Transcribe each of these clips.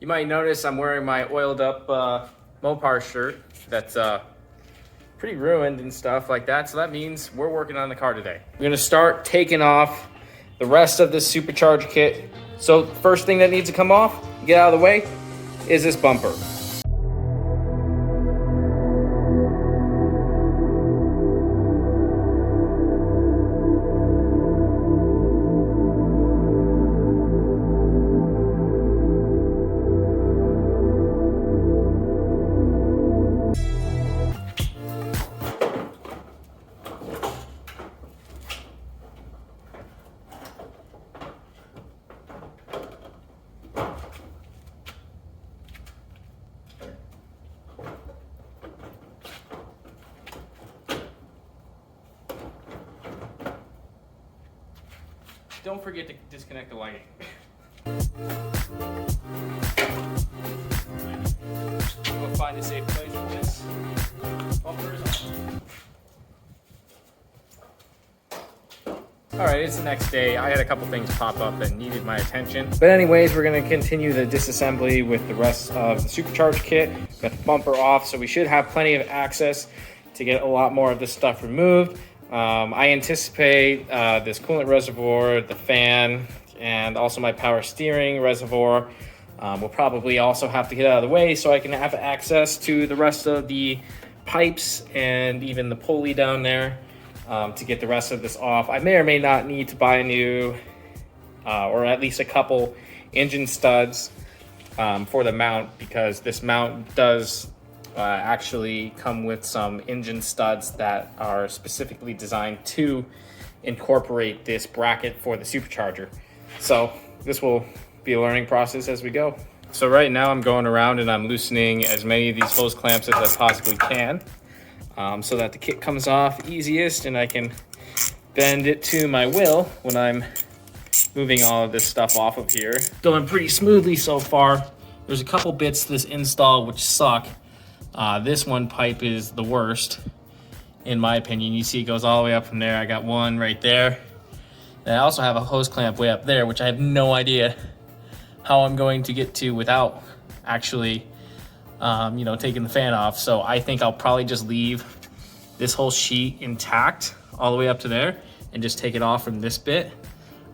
You might notice I'm wearing my oiled up Mopar shirt that's pretty ruined and stuff like that. So that means we're working on the car today. We're gonna start taking off the rest of this Supercharger kit. So first thing that needs to come off, get out of the way, is this bumper. Don't forget to disconnect the lighting. We'll find a safe place for this. Bumper is on. Alright, it's the next day. I had a couple things pop up that needed my attention. But anyways, we're going to continue the disassembly with the rest of the Supercharged kit. Got the bumper off, so we should have plenty of access to get a lot more of this stuff removed. I anticipate this coolant reservoir, the fan, and also my power steering reservoir will probably also have to get out of the way so I can have access to the rest of the pipes and even the pulley down there to get the rest of this off. I may or may not need to buy a new or at least a couple engine studs for the mount, because this mount does actually come with some engine studs that are specifically designed to incorporate this bracket for the Supercharger. So this will be a learning process as we go. So right now I'm going around and I'm loosening as many of these hose clamps as I possibly can so that the kit comes off easiest and I can bend it to my will when I'm moving all of this stuff off of here. Going pretty smoothly so far. There's a couple bits to this install which suck. This one pipe is the worst, in my opinion. You see it goes all the way up from there. I got one right there. And I also have a hose clamp way up there, which I have no idea how I'm going to get to without actually, taking the fan off. So I think I'll probably just leave this whole sheet intact all the way up to there and just take it off from this bit.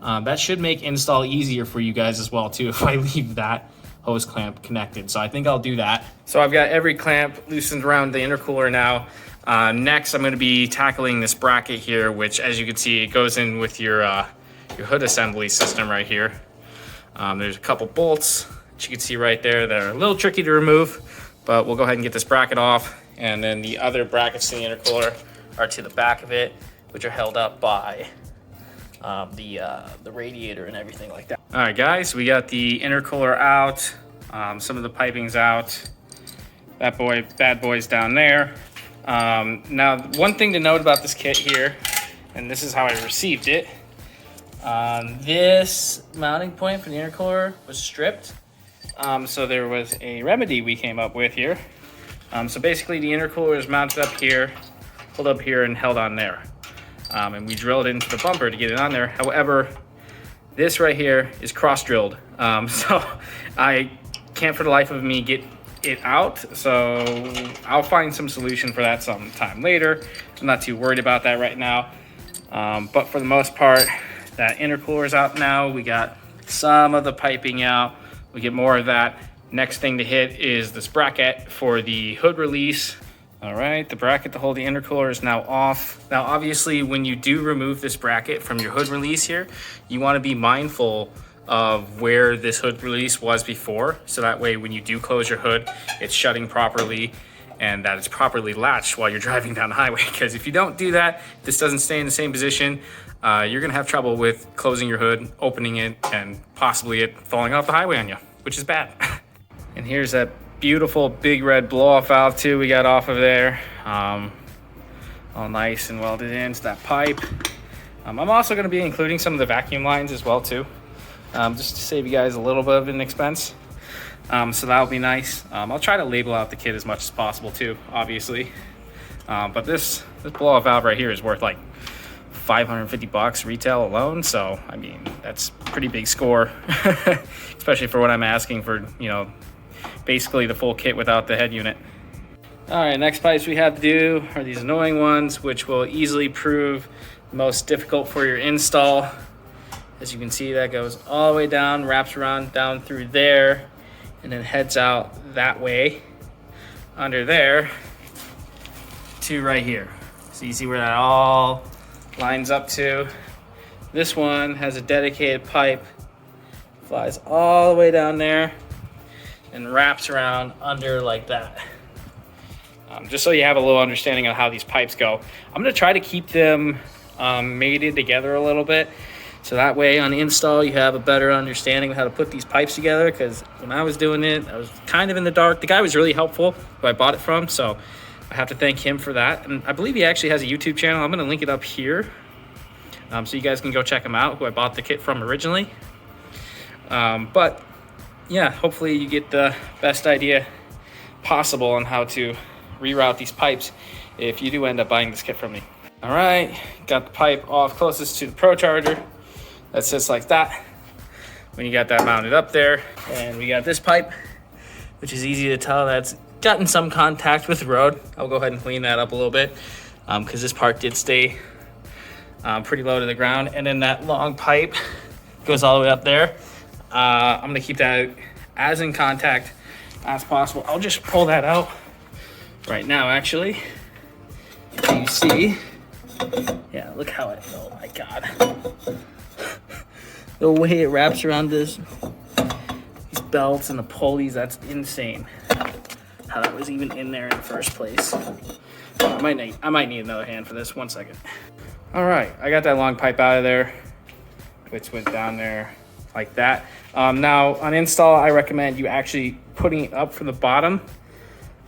That should make install easier for you guys as well too if I leave that hose clamp connected. So I think I'll do that. So I've got every clamp loosened around the intercooler now. Next, I'm going to be tackling this bracket here, which, as you can see, it goes in with your hood assembly system right here. There's a couple bolts that you can see right there that are a little tricky to remove, but we'll go ahead and get this bracket off. And then the other brackets to the intercooler are to the back of it, which are held up by the radiator and everything like that. All right, guys, we got the intercooler out, some of the piping's out. Bad boy's down there. Now, one thing to note about this kit here, and this is how I received it, this mounting point for the intercooler was stripped. So there was a remedy we came up with here. So basically the intercooler is mounted up here, pulled up here and held on there. And we drilled into the bumper to get it on there. However, this right here is cross-drilled. So I can't for the life of me get it out. So I'll find some solution for that sometime later. I'm not too worried about that right now. But for the most part, that intercooler is out now. We got some of the piping out. We get more of that. Next thing to hit is this bracket for the hood release. All right, the bracket to hold the intercooler is now off. Now, obviously, when you do remove this bracket from your hood release here, you want to be mindful of where this hood release was before. So that way, when you do close your hood, it's shutting properly and that it's properly latched while you're driving down the highway. Because if you don't do that, this doesn't stay in the same position, you're gonna have trouble with closing your hood, opening it, and possibly it falling off the highway on you, which is bad. And here's that beautiful big red blow-off valve too we got off of there. All nice and welded into that pipe. I'm also going to be including some of the vacuum lines as well too, just to save you guys a little bit of an expense. So that'll be nice. I'll try to label out the kit as much as possible too, obviously. But this blow-off valve right here is worth like $550 retail alone. So I mean, that's pretty big score, especially for what I'm asking for, you know, basically the full kit without the head unit. All right, next pipes we have to do are these annoying ones, which will easily prove most difficult for your install. As you can see, that goes all the way down, wraps around down through there, and then heads out that way under there to right here. So you see where that all lines up to. This one has a dedicated pipe, flies all the way down there and wraps around under like that. Just so you have a little understanding of how these pipes go. I'm gonna try to keep them mated together a little bit, so that way on install you have a better understanding of how to put these pipes together, because when I was doing it, I was kind of in the dark. The guy was really helpful who I bought it from, so I have to thank him for that. And I believe he actually has a YouTube channel. I'm gonna link it up here, so you guys can go check him out, who I bought the kit from originally. But yeah, hopefully you get the best idea possible on how to reroute these pipes if you do end up buying this kit from me. All right, got the pipe off closest to the Supercharger. That sits like that when you got that mounted up there. And we got this pipe, which is easy to tell that's gotten some contact with the road. I'll go ahead and clean that up a little bit because this part did stay pretty low to the ground. And then that long pipe goes all the way up there. I'm gonna keep that as in contact as possible. I'll just pull that out right now, actually. You see, yeah, look how it, oh my God. The way it wraps around these belts and the pulleys, that's insane. How that was even in there in the first place. I might need another hand for this, 1 second. All right, I got that long pipe out of there, which went down there like that. Now on install, I recommend you actually putting it up from the bottom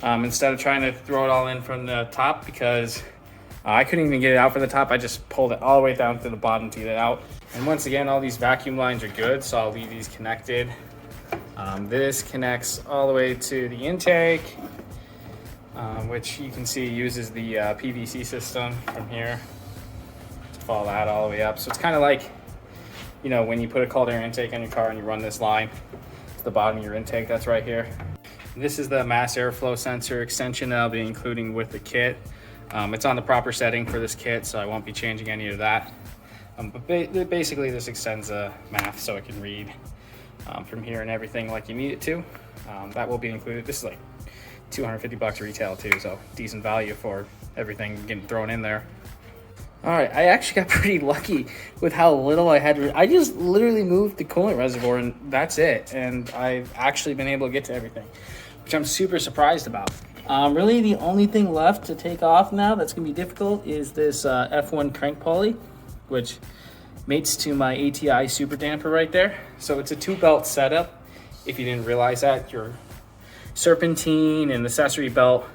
instead of trying to throw it all in from the top, because I couldn't even get it out from the top. I just pulled it all the way down to the bottom to get it out. And once again, all these vacuum lines are good, so I'll leave these connected. This connects all the way to the intake, which you can see uses the PVC system from here to follow that all the way up. So it's kind of like, you know, when you put a cold air intake on your car and you run this line to the bottom of your intake, that's right here. And this is the mass airflow sensor extension that I'll be including with the kit. It's on the proper setting for this kit, so I won't be changing any of that. But basically this extends the math so it can read from here and everything like you need it to. That will be included. This is like $250 retail too, so decent value for everything getting thrown in there. All right, I actually got pretty lucky with how little I had. I just literally moved the coolant reservoir and that's it. And I've actually been able to get to everything, which I'm super surprised about. Really the only thing left to take off now that's gonna be difficult is this F1 crank pulley, which mates to my ATI super damper right there. So it's a 2-belt setup. If you didn't realize that, your serpentine and accessory belt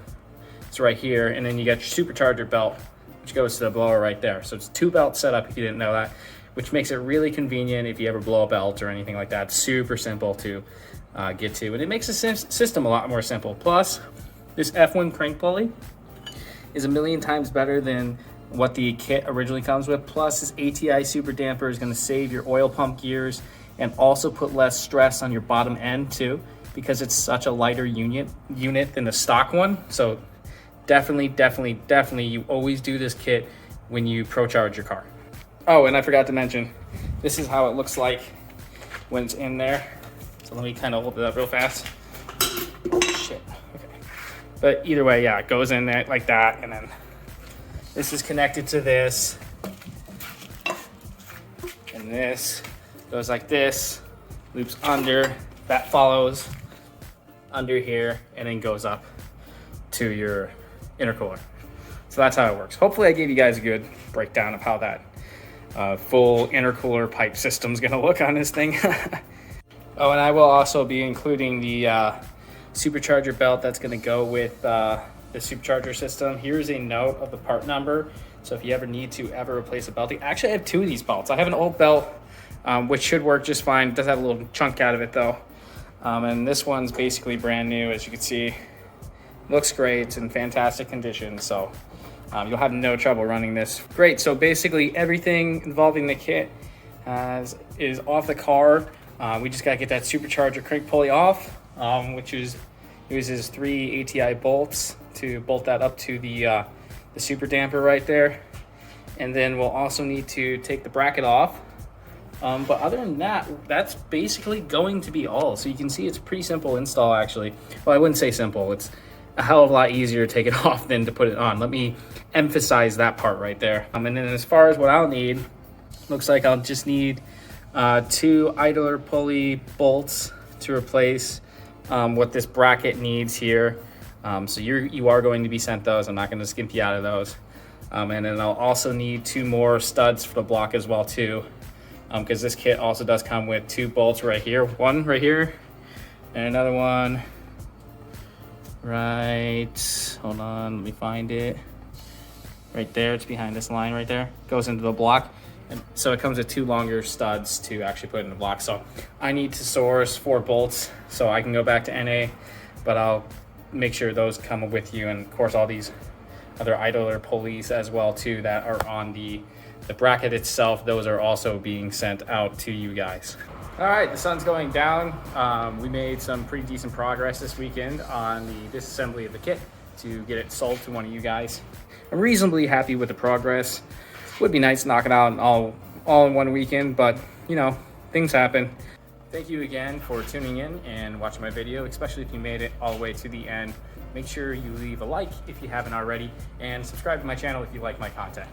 is right here. And then you got your supercharger belt, which goes to the blower right there. So it's a 2-belt setup if you didn't know that, which makes it really convenient if you ever blow a belt or anything like that. It's super simple to get to, and it makes the system a lot more simple. Plus, this F1 crank pulley is 1,000,000 times better than what the kit originally comes with. Plus, this ATI super damper is gonna save your oil pump gears and also put less stress on your bottom end too, because it's such a lighter unit than the stock one. So definitely you always do this kit when you pro charge your car. Oh, and I forgot to mention, this is how it looks like when it's in there. So let me kind of hold it up real fast. Oh shit, okay. But either way, yeah, it goes in there like that, and then this is connected to this, and this goes like this, loops under, that follows under here, and then goes up to your intercooler. So that's how it works. Hopefully I gave you guys a good breakdown of how that full intercooler pipe system is gonna look on this thing. Oh, and I will also be including the supercharger belt that's gonna go with the supercharger system. Here's a note of the part number. So if you ever need to replace a belt, actually I have 2 of these belts. I have an old belt, which should work just fine. It does have a little chunk out of it though. And this one's basically brand new, as you can see. Looks great, it's in fantastic condition. So you'll have no trouble running this. Great, so basically everything involving the kit is off the car. We just gotta get that supercharger crank pulley off, which uses 3 ATI bolts to bolt that up to the super damper right there. And then we'll also need to take the bracket off. But other than that, that's basically going to be all. So you can see it's pretty simple install actually. Well, I wouldn't say simple. It's a hell of a lot easier to take it off than to put it on. Let me emphasize that part right there. And then as far as what I'll need, looks like I'll just need 2 idler pulley bolts to replace what this bracket needs here. So you are going to be sent those. I'm not going to skimp you out of those. And then I'll also need 2 more studs for the block as well too, because this kit also does come with 2 bolts right here. One right here and another one right, hold on, let me find it. Right there, it's behind this line right there. Goes into the block. And so it comes with 2 longer studs to actually put in the block. So I need to source 4 bolts so I can go back to NA, but I'll make sure those come with you. And of course all these other idler pulleys as well too that are on the bracket itself, those are also being sent out to you guys. All right, the sun's going down. We made some pretty decent progress this weekend on the disassembly of the kit to get it sold to one of you guys. I'm reasonably happy with the progress. Would be nice to knock it out all in one weekend, but you know, things happen. Thank you again for tuning in and watching my video, especially if you made it all the way to the end. Make sure you leave a like if you haven't already, and subscribe to my channel if you like my content.